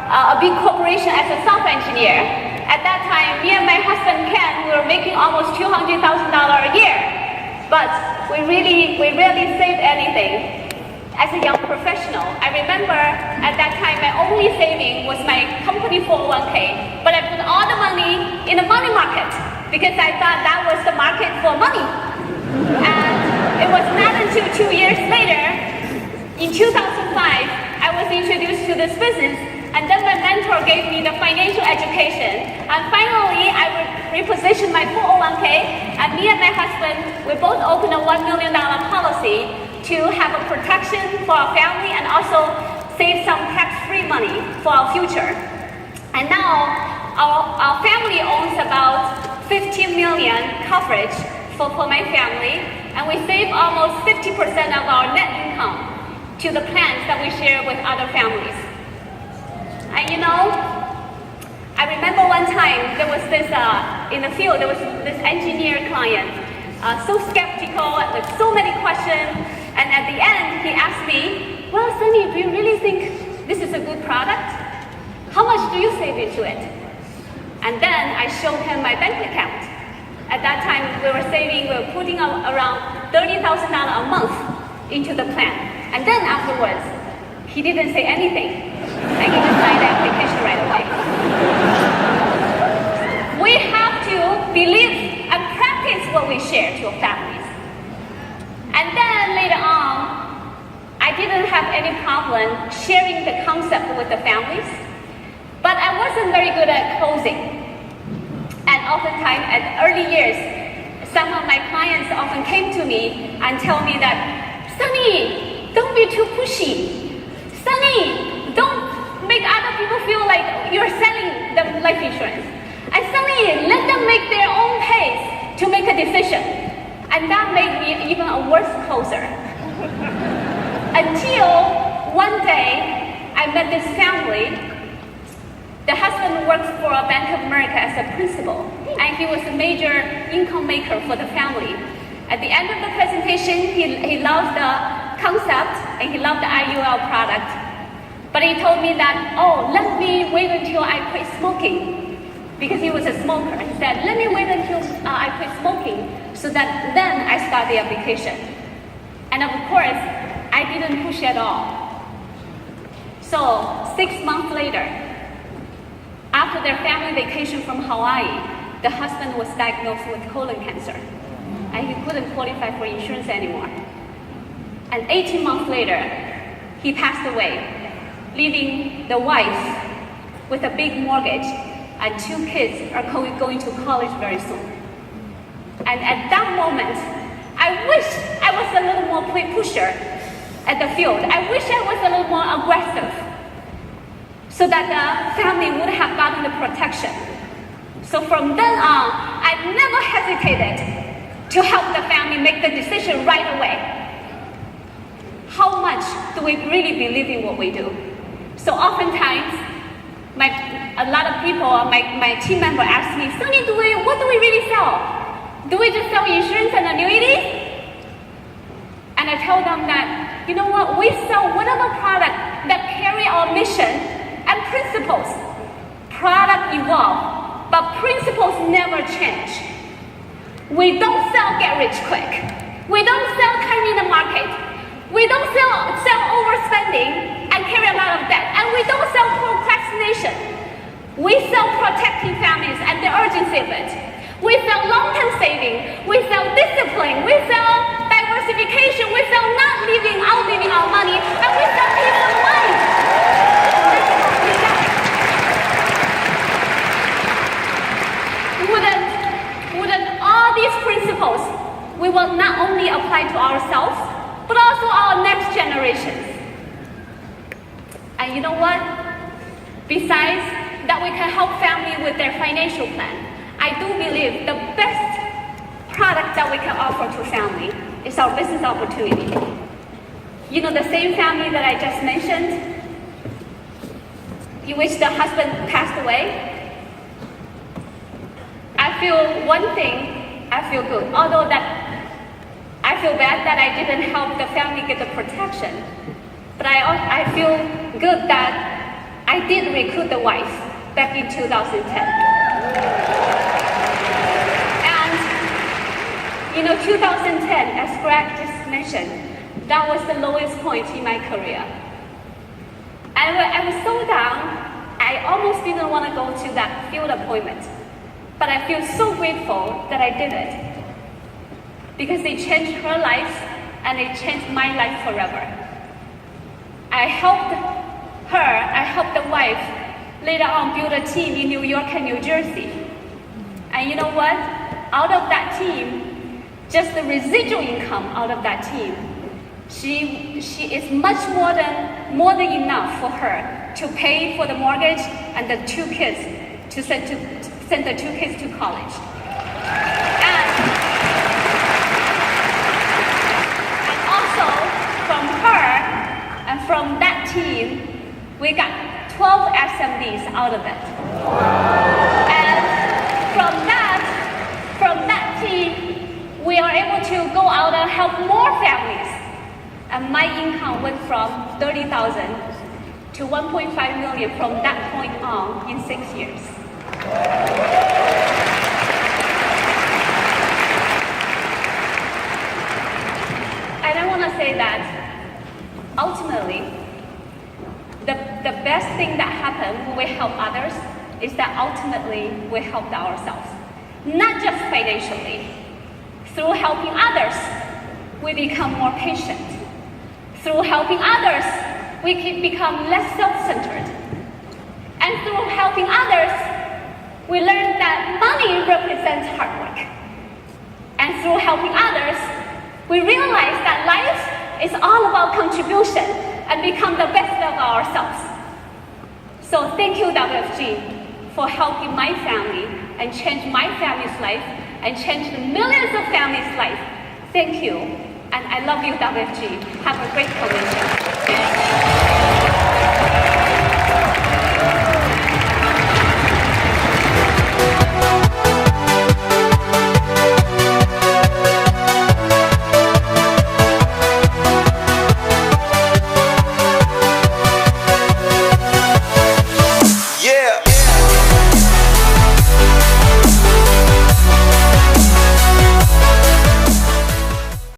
a big corporation as a software engineer. At that time, me and my husband Ken, we were making almost $200,000 a year. But we rarely saved anything. As a young professional, I remember at that time my only saving was my company 401k, but I put all the money in the money market because I thought that was the market for money. And it was not until 2 years later, in 2005, I was introduced to this business, and then my mentor gave me the financial education. And finally, I repositioned my 401k, and me and my husband, we both opened a $1 million policy to have a protection for our family and also save some tax-free money for our future. And now, our family owns about 15 million coverage for my family, and we save almost 50% of our net income to the plans that we share with other families. And you know, I remember one time there was this, in the field, there was this engineer client, so skeptical with so many questions, and at the end he asked me, well, Sunny, do you really think this is a good product? How much do you save into it? And then I showed him my bank account. At that time, we were putting around $30,000 a month into the plan. And then afterwards, he didn't say anything. I can just sign the application right away. We have to believe and practice what we share to our families. And then later on, I didn't have any problem sharing the concept with the families, but I wasn't very good at closing. And oftentimes, at early years, some of my clients often came to me and tell me that, Sunny, don't be too pushy. Sunny, don't make other people feel like you're selling them life insurance. And Sunny, let them make their own pace to make a decision. And that made me even a worse closer. Until one day, I met this family. The husband works for a Bank of America as a principal, and he was a major income maker for the family. At the end of the presentation, he loved the concept and he loved the IUL product. But he told me that, oh, let me wait until I quit smoking, because he was a smoker. He said, let me wait until I quit smoking so that then I start the application. And of course, I didn't push at all. So 6 months later, after their family vacation from Hawaii, the husband was diagnosed with colon cancer, and he couldn't qualify for insurance anymore. And 18 months later, he passed away, leaving the wife with a big mortgage, and 2 kids are going to college very soon. And at that moment, I wish I was a little more pusher at the field. I wish I was a little more aggressive, so that the family would have gotten the protection. So from then on, I never hesitated to help the family make the decision right away. How much do we really believe in what we do? So oftentimes, a lot of people, my team member ask me, Sunny, what do we really sell? Do we just sell insurance and annuities? And I tell them that, you know what, we sell whatever product that carry our mission and principles. Product evolve, but principles never change. We don't sell get rich quick. We don't sell time in the market. We don't sell overspending and carry a lot of debt. And we don't sell procrastination. We sell protecting families and the urgency of it. We sell long-term saving. We sell discipline. We sell diversification. We sell not outliving our money. And we sell peace of mind. Wouldn't all these principles, we will not only apply to ourselves, but also our next generations. And you know what? Besides that we can help family with their financial plan, I do believe the best product that we can offer to family is our business opportunity. You know, the same family that I just mentioned, in which the husband passed away, I feel one thing, I feel good. Although that I feel bad that I didn't help the family get the protection, but I feel good that I did recruit the wife back in 2010. And 2010, as Greg just mentioned, that was the lowest point in my career. And when I was so down, I almost didn't want to go to that field appointment. But I feel so grateful that I did it, because it changed her life and it changed my life forever. I helped the wife later on build a team in New York and New Jersey. And you know what? Out of that team, just the residual income out of that team, she is much more than enough for her to pay for the mortgage and the 2 kids to send the 2 kids to college. And also from her and from that team, we got 12 SMDs out of it. And from that team, we are able to go out and help more families. And my income went from 30,000 to 1.5 million from that point on in 6 years. And I want to say that ultimately, the best thing that happens when we help others is that ultimately we helped ourselves. Not just financially. Through helping others, we become more patient. Through helping others, we can become less self-centered. And through helping others, we learn that money represents hard work. And through helping others, we realize that life is all about contribution and become the best of ourselves. So thank you, WFG, for helping my family and change my family's life and change the millions of families' life. Thank you. And I love you, WFG. Have a great convention.